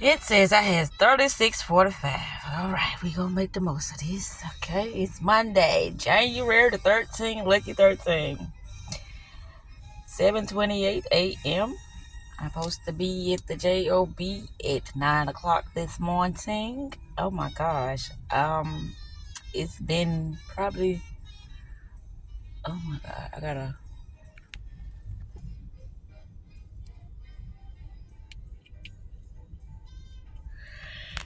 It says I has 36:45. All right, we gonna make the most of this. Okay, it's Monday, January the 13th, lucky 13. 7:28 a.m. I'm supposed to be at the job at 9 o'clock this morning. Oh my gosh. It's been probably. Oh my god, I gotta.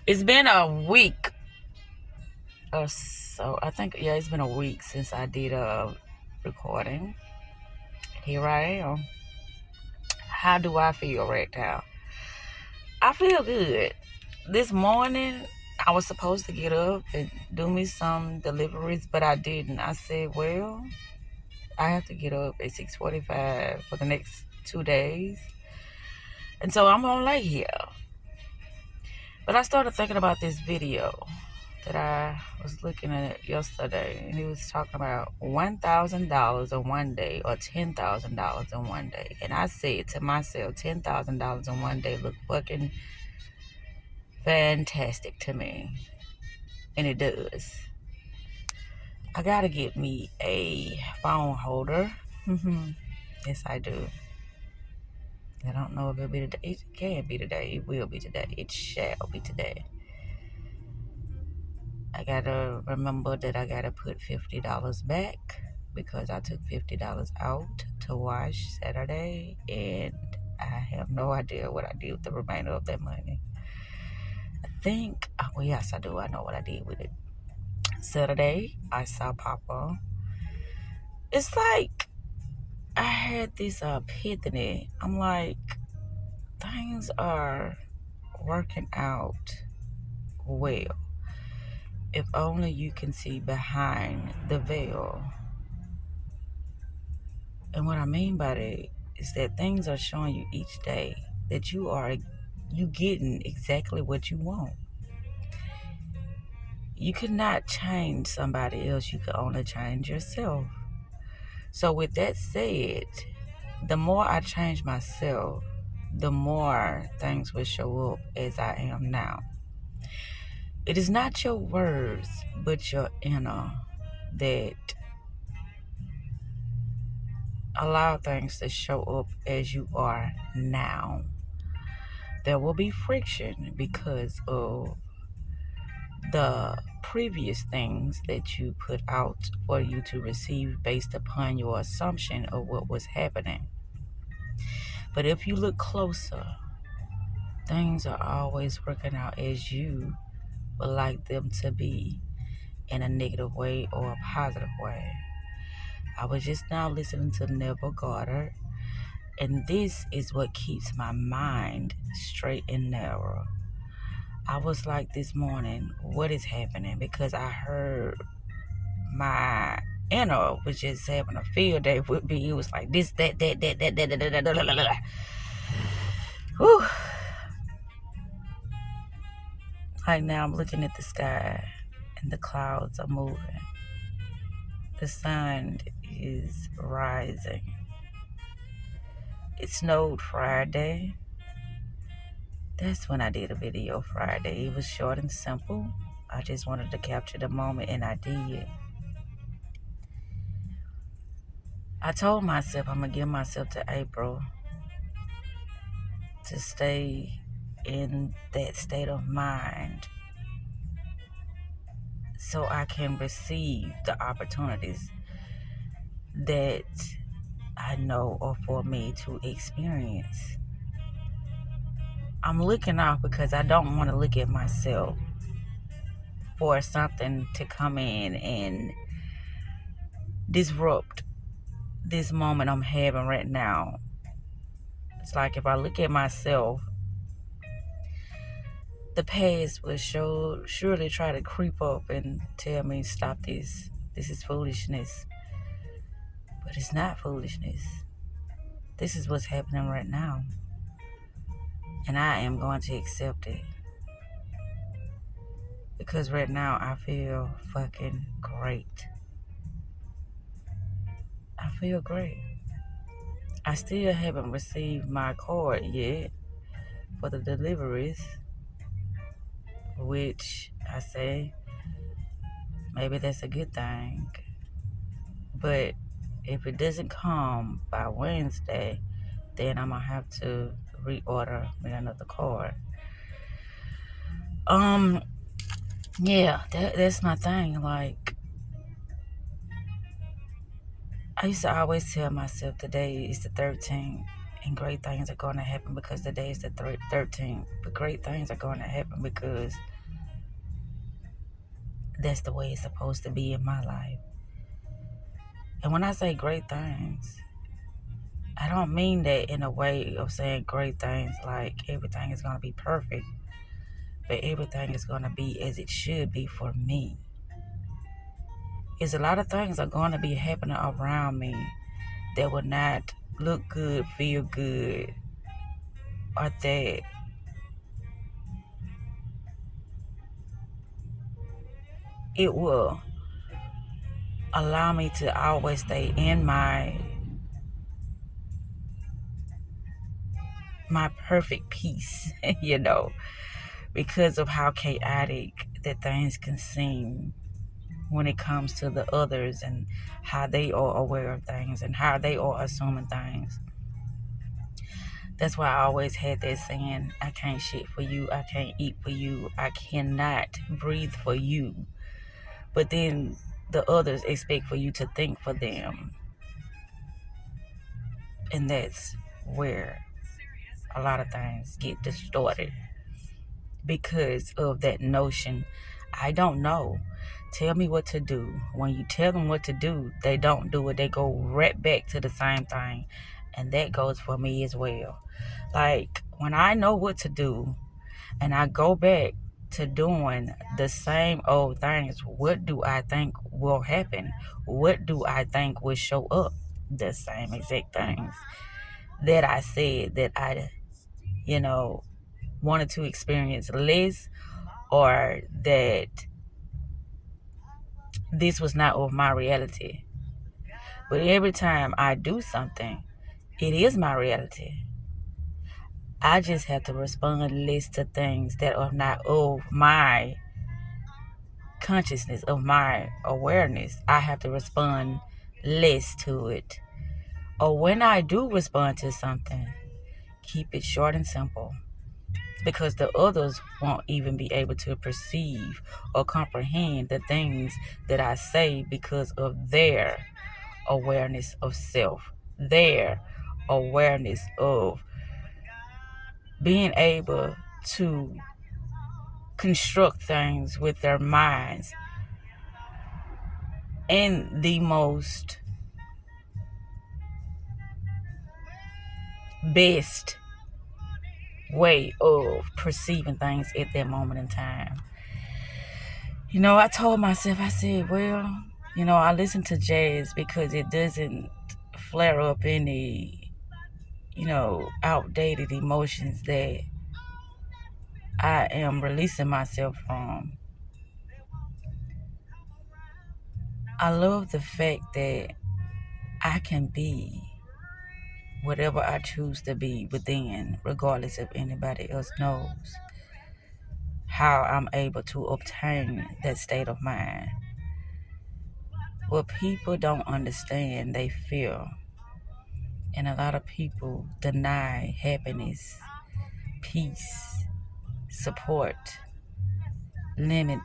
It's been a week or so. I think it's been a week since I did a recording. Here I am. How do I feel right now? I feel good. This morning, I was supposed to get up and do me some deliveries, but I didn't. I said, well, I have to get up at 6:45 for the next 2 days. And so I'm going to lay here. But I started thinking about this video that I was looking at yesterday, and he was talking about $1,000 in one day or $10,000 in one day. And I said to myself, $10,000 in one day look fucking fantastic to me. And it does. I gotta get me a phone holder. Yes, I do. I don't know if it'll be today. It can be today. It will be today. It shall be today. I gotta remember that I gotta put $50 back because I took $50 out to wash Saturday, and I have no idea what I did with the remainder of that money. I think, well, yes, I do. I know what I did with it. Saturday, I saw Papa. It's like I had this epiphany. I'm like, things are working out well. If only you can see behind the veil. And what I mean by that is that things are showing you each day that you getting exactly what you want. You could not change somebody else. You could only change yourself. So with that said, the more I change myself, the more things will show up as I am now. It is not your words, but your inner that allow things to show up as you are now. There will be friction because of the previous things that you put out for you to receive based upon your assumption of what was happening. But if you look closer, things are always working out as you would like them to be, in a negative way or a positive way. I was just now listening to Neville Goddard, and this is what keeps my mind straight and narrow. I was like this morning, what is happening? Because I heard my inner was just having a field day with me. It was like this, that. Whew. Like now I'm looking at the sky and the clouds are moving. The sun is rising. It snowed Friday. That's when I did a video Friday. It was short and simple. I just wanted to capture the moment, and I did. I told myself I'm going to give myself to April to stay in that state of mind so I can receive the opportunities that I know are for me to experience. I'm looking off because I don't want to look at myself for something to come in and disrupt this moment I'm having right now. It's like if I look at myself, the past will surely try to creep up and tell me, stop this. This is foolishness. But it's not foolishness. This is what's happening right now. And I am going to accept it. Because right now I feel fucking great. I feel great. I still haven't received my card yet for the deliveries. which I say maybe that's a good thing. But if it doesn't come by Wednesday, then I'm gonna have to reorder me another card. Um, yeah, that's my thing. Like, I used to always tell myself today is the 13th and great things are going to happen because today is the 13th. But great things are going to happen because that's the way it's supposed to be in my life. And when I say great things, I don't mean that in a way of saying great things like everything is going to be perfect, but everything is going to be as it should be for me. Is a lot of things are going to be happening around me that will not look good, feel good, or that it will allow me to always stay in my perfect peace, because of how chaotic that things can seem when it comes to the others and how they are aware of things and how they are assuming things. That's why I always had that saying, I can't shit for you, I can't eat for you, I cannot breathe for you. But then the others expect for you to think for them. And that's where a lot of things get distorted because of that notion. I don't know. Tell me what to do. When you tell them what to do, they don't do it. They go right back to the same thing. And that goes for me as well. Like, when I know what to do and I go back to doing the same old things, what do I think will happen? What do I think will show up? The same exact things that I said that I, wanted to experience less, or that this was not of my reality. But every time I do something, it is my reality. I just have to respond less to things that are not of my consciousness, of my awareness. I have to respond less to it. Or when I do respond to something, keep it short and simple. Because the others won't even be able to perceive or comprehend the things that I say because of their awareness of self, their awareness of being able to construct things with their minds in the most best way of perceiving things at that moment in time. I told myself, I said, well, I listen to jazz because it doesn't flare up any, outdated emotions that I am releasing myself from. I love the fact that I can be whatever I choose to be within, regardless if anybody else knows how I'm able to obtain that state of mind. What people don't understand, they feel. And a lot of people deny happiness, peace, support, limitless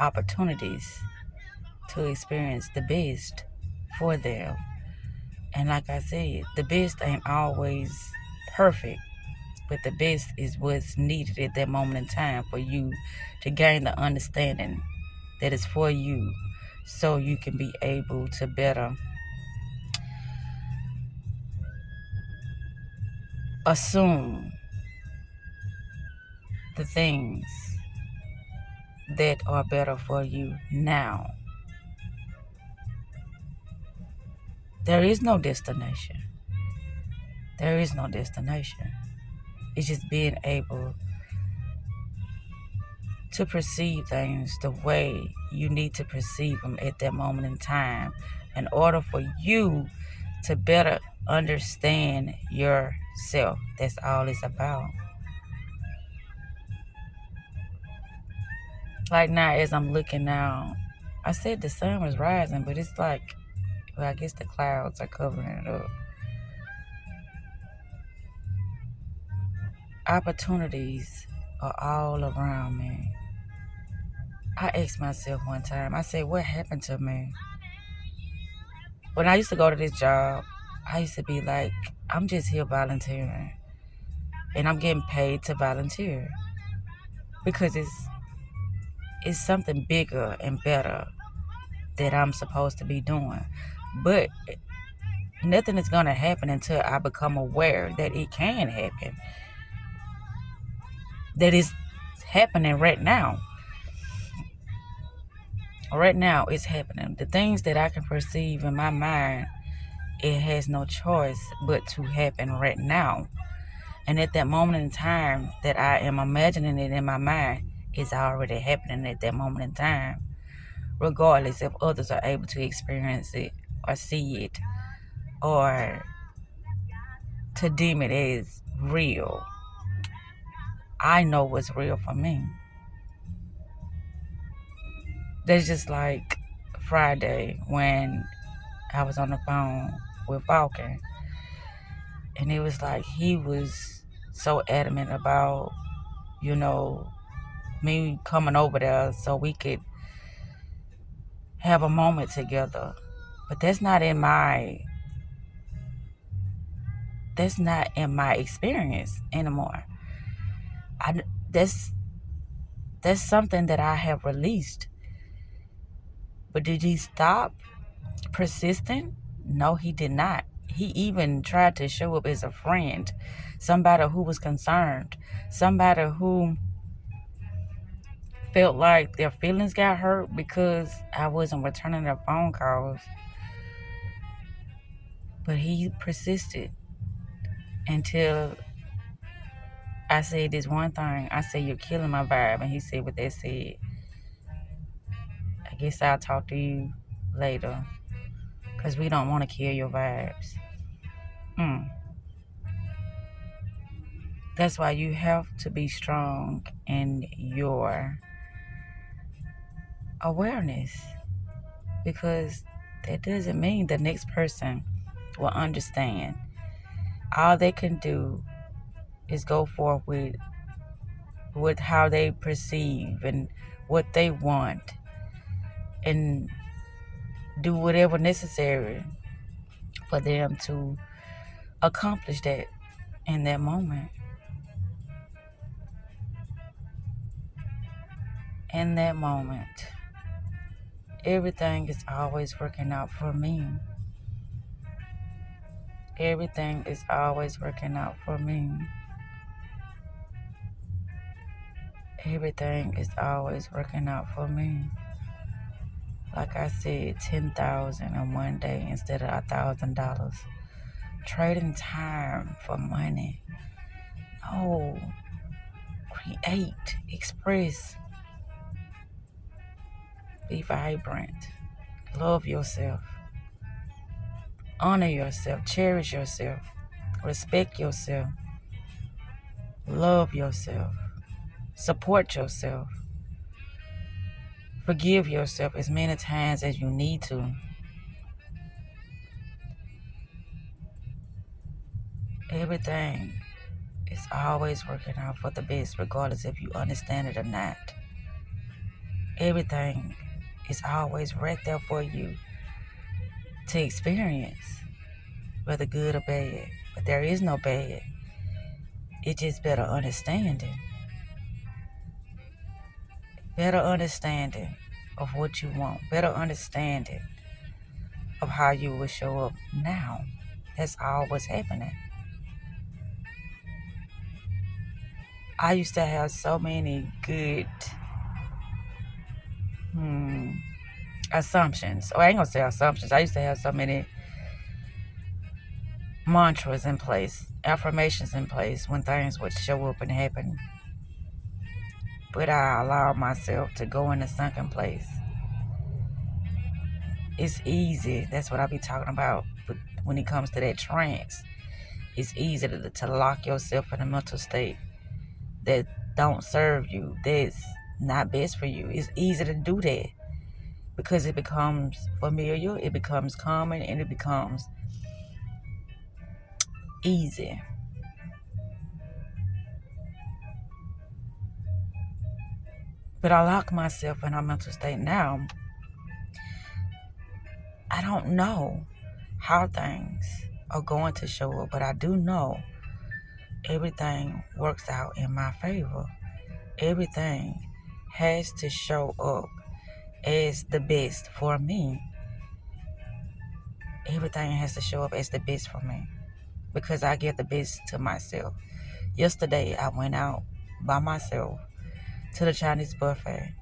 opportunities to experience the best for them. And like I said, the best ain't always perfect, but the best is what's needed at that moment in time for you to gain the understanding that is for you, so you can be able to better assume the things that are better for you now. There is no destination. There is no destination. It's just being able to perceive things the way you need to perceive them at that moment in time in order for you to better understand yourself. That's all it's about. Like now, as I'm looking now, I said the sun was rising, but it's like, well, I guess the clouds are covering it up. Opportunities are all around me. I asked myself one time, I said, what happened to me? When I used to go to this job, I used to be like, I'm just here volunteering. And I'm getting paid to volunteer. Because it's something bigger and better that I'm supposed to be doing. But nothing is going to happen until I become aware that it can happen. That is happening right now. Right now, it's happening. The things that I can perceive in my mind, it has no choice but to happen right now. And at that moment in time that I am imagining it in my mind, it's already happening at that moment in time. Regardless if others are able to experience it or see it or to deem it as real. I know what's real for me. That's just like Friday when I was on the phone with Falcon. And it was like he was so adamant about, me coming over there so we could have a moment together. But that's not in my experience anymore. That's something that I have released. But did he stop persisting? No, he did not. He even tried to show up as a friend, somebody who was concerned, somebody who felt like their feelings got hurt because I wasn't returning their phone calls. But he persisted until I said this one thing. I said, you're killing my vibe. And he said what they said. I guess I'll talk to you later because we don't want to kill your vibes. That's why you have to be strong in your awareness, because that doesn't mean the next person will understand. All they can do is go forth with how they perceive and what they want and do whatever necessary for them to accomplish that in that moment. In that moment, everything is always working out for me. Everything is always working out for me. Everything is always working out for me. Like I said, 10,000 in one day instead of $1,000. Trading time for money. No. Create. Express. Be vibrant. Love yourself. Honor yourself. Cherish yourself. Respect yourself. Love yourself. Support yourself. Forgive yourself as many times as you need to. Everything is always working out for the best, regardless if you understand it or not. Everything is always right there for you to experience, whether good or bad. But there is no bad. It's just better understanding. Better understanding of what you want. Better understanding of how you will show up now. That's all what's happening. I used to have so many good assumptions. Or I ain't gonna say assumptions. I used to have so many mantras in place, affirmations in place when things would show up and happen. But I allowed myself to go in a sunken place. It's easy. That's what I be talking about. But when it comes to that trance, it's easy to lock yourself in a mental state that don't serve you, that's not best for you. It's easy to do that because it becomes familiar, it becomes common, and it becomes easy. But I lock myself in a mental state now. I don't know how things are going to show up, but I do know everything works out in my favor. Everything has to show up as the best for me. Everything has to show up as the best for me because I give the best to myself. Yesterday, I went out by myself to the Chinese buffet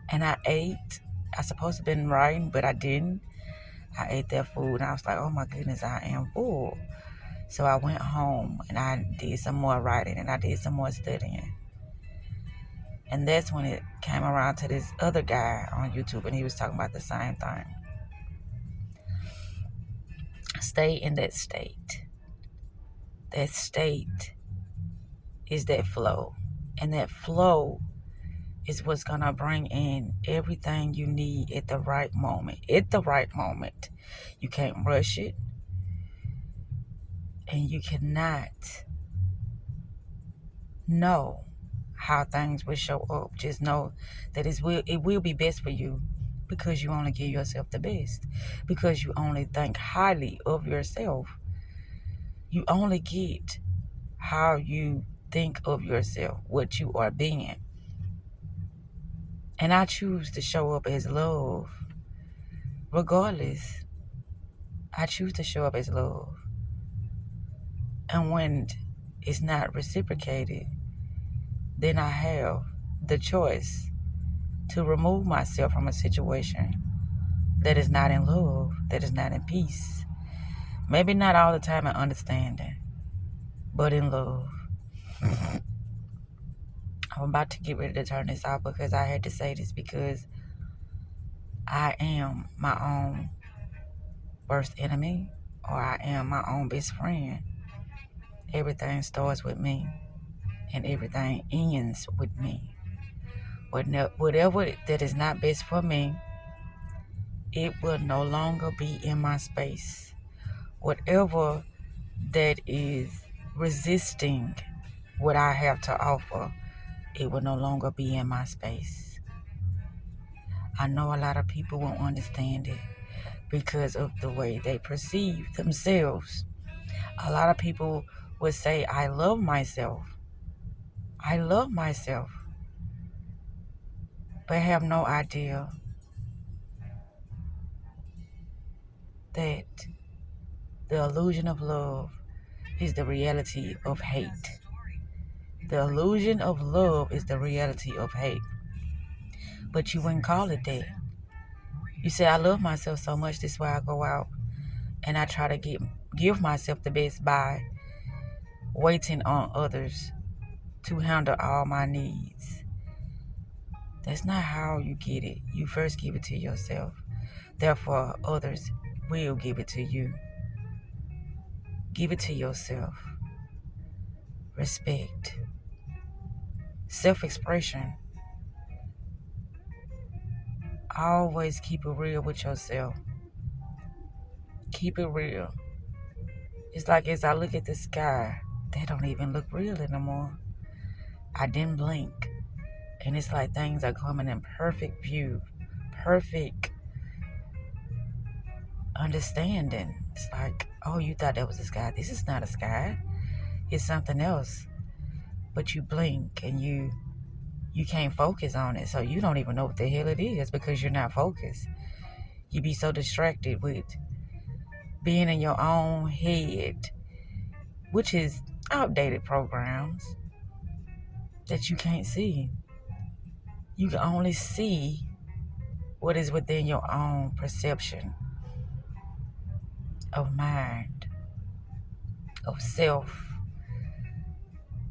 and I ate. I supposed to have been writing, but I didn't. I ate that food and I was like, oh my goodness, I am full. So I went home and I did some more writing and I did some more studying. And that's when it came around to this other guy on YouTube and he was talking about the same thing. Stay in that state. That state is that flow. And that flow is what's going to bring in everything you need at the right moment. At the right moment. You can't rush it. And you cannot know how things will show up. Just know that it will be best for you because you only give yourself the best. Because you only think highly of yourself. You only get how you think of yourself, what you are being. And I choose to show up as love. Regardless, I choose to show up as love. And when it's not reciprocated, then I have the choice to remove myself from a situation that is not in love, that is not in peace. Maybe not all the time in understanding, but in love. I'm about to get ready to turn this off because I had to say this because I am my own worst enemy or I am my own best friend. Everything starts with me and everything ends with me. Whatever that is not best for me, it will no longer be in my space. Whatever that is resisting what I have to offer, it will no longer be in my space. I know a lot of people won't understand it because of the way they perceive themselves. A lot of people would say, I love myself. I love myself. But have no idea that the illusion of love is the reality of hate. The illusion of love is the reality of hate. But you wouldn't call it that. You say, I love myself so much, this is why I go out and I try to give myself the best by waiting on others to handle all my needs. That's not how you get it. You first give it to yourself. Therefore, others will give it to you. Give it to yourself. Respect. Self-expression. Always keep it real with yourself. Keep it real. It's like as I look at the sky, they don't even look real anymore. I didn't blink. And it's like things are coming in perfect view. Perfect understanding. It's like, oh, you thought that was a sky. This is not a sky. It's something else. But you blink and you can't focus on it. So you don't even know what the hell it is because you're not focused. You be so distracted with being in your own head, which is outdated programs that you can't see. You can only see what is within your own perception of mind, of self,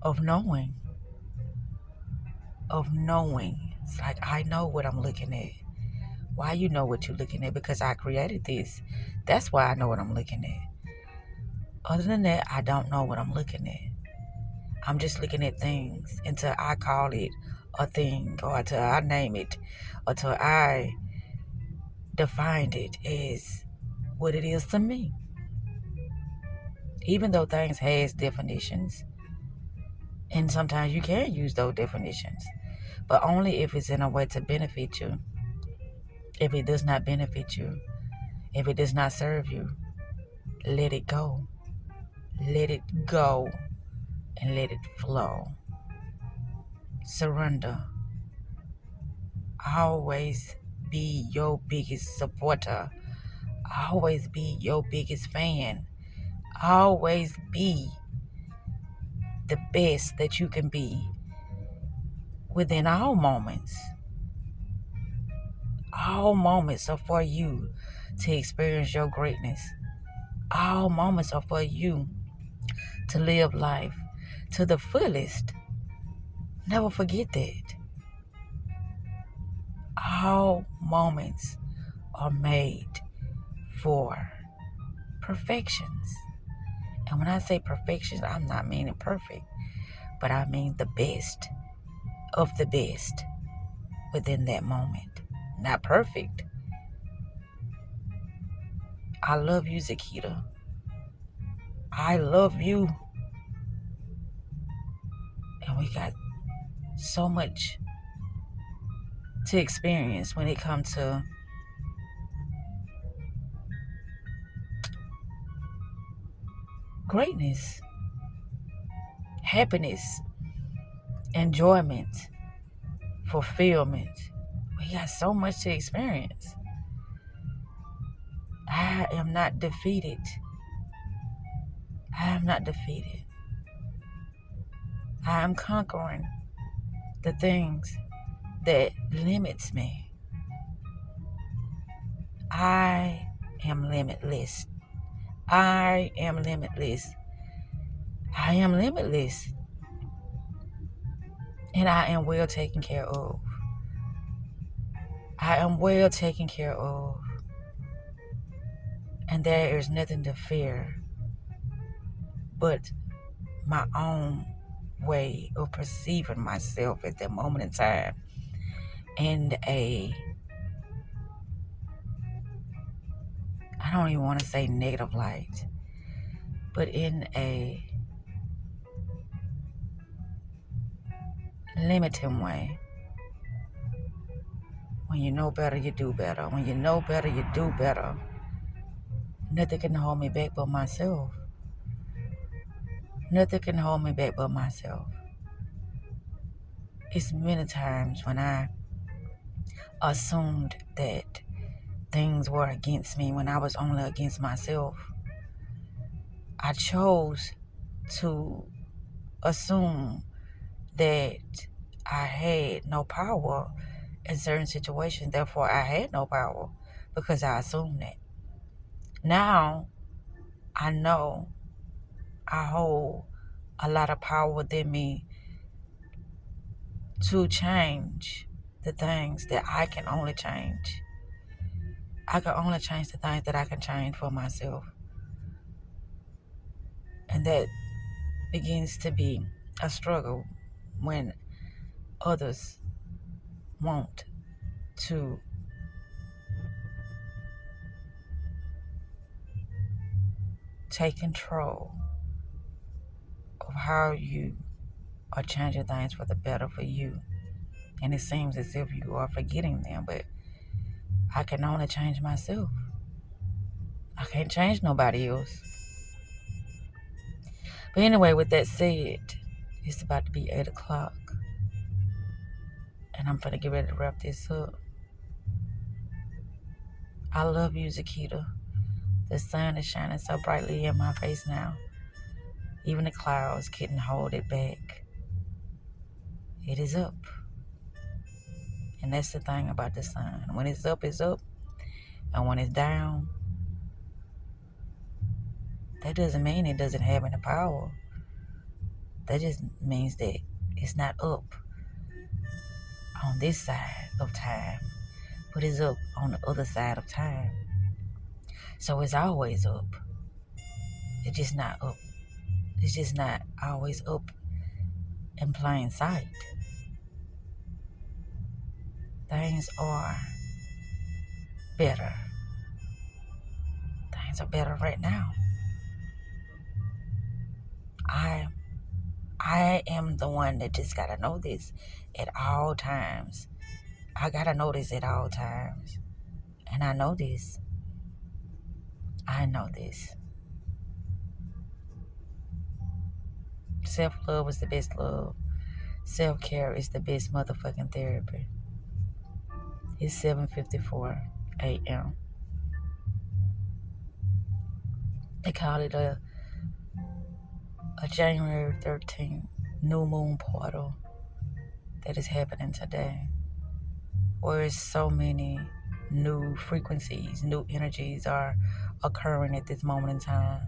of knowing. It's like, I know what I'm looking at. Why you know what you're looking at? Because I created this. That's why I know what I'm looking at. Other than that, I don't know what I'm looking at. I'm just looking at things until I call it a thing, or until I name it, or until I define it as what it is to me. Even though things has definitions, and sometimes you can use those definitions, but only if it's in a way to benefit you. If it does not benefit you, if it does not serve you, let it go. Let it go and let it flow. Surrender. Always be your biggest supporter. Always be your biggest fan. Always be the best that you can be within all moments. All moments are for you to experience your greatness. All moments are for you to live life to the fullest. Never forget that. All moments are made for perfections. And when I say perfections, I'm not meaning perfect, but I mean the best of the best within that moment. Not perfect. I love you, Zakita. I love you. And we got so much to experience when it comes to greatness, happiness, enjoyment, fulfillment. We got so much to experience. I am not defeated. I am not defeated. I am conquering the things that limits me. I am limitless. I am limitless. I am limitless. And I am well taken care of. I am well taken care of. And there is nothing to fear but my own way of perceiving myself at that moment in time in I don't even want to say negative light, but in a limiting way. When you know better, you do better. When you know better, you do better. Nothing can hold me back but myself. Nothing can hold me back but myself. It's many times when I assumed that things were against me when I was only against myself. I chose to assume that I had no power in certain situations. Therefore, I had no power because I assumed that. Now, I know I hold a lot of power within me to change the things that I can only change. I can only change the things that I can change for myself. And that begins to be a struggle when others want to take control of how you are changing things for the better for you. And it seems as if you are forgetting them, but I can only change myself. I can't change nobody else. But anyway, with that said, it's about to be 8 o'clock. And I'm gonna get ready to wrap this up. I love you, Zakita. The sun is shining so brightly in my face now. Even the clouds couldn't hold it back. It is up. And that's the thing about the sun. When it's up, it's up. And when it's down, that doesn't mean it doesn't have any power. That just means that it's not up on this side of time, but it's up on the other side of time. So it's always up. It's just not up. It's just not always up in plain sight. Things are better. Things are better right now. I I am the one that just gotta know this at all times. I gotta know this at all times. And I know this. I know this. Self-love is the best love. Self-care is the best motherfucking therapy. It's 7:54 a.m. They call it a January 13th new moon portal that is happening today, where so many new frequencies, new energies are occurring at this moment in time.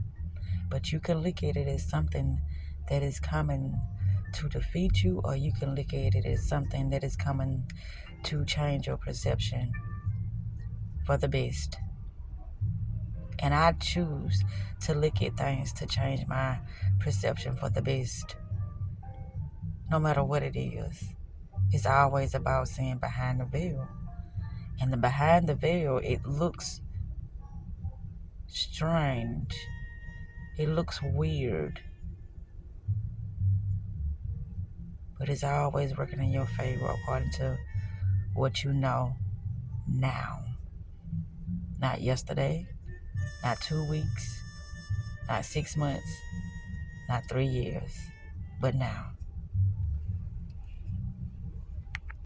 But you can look at it as something that is coming to defeat you, or you can look at it as something that is coming to change your perception for the best. And I choose to look at things to change my perception for the best, no matter what it is. It's always about seeing behind the veil. And the behind the veil, it looks strange. It looks weird. But it's always working in your favor according to what you know now. Not yesterday, not 2 weeks, not 6 months, not 3 years, but now.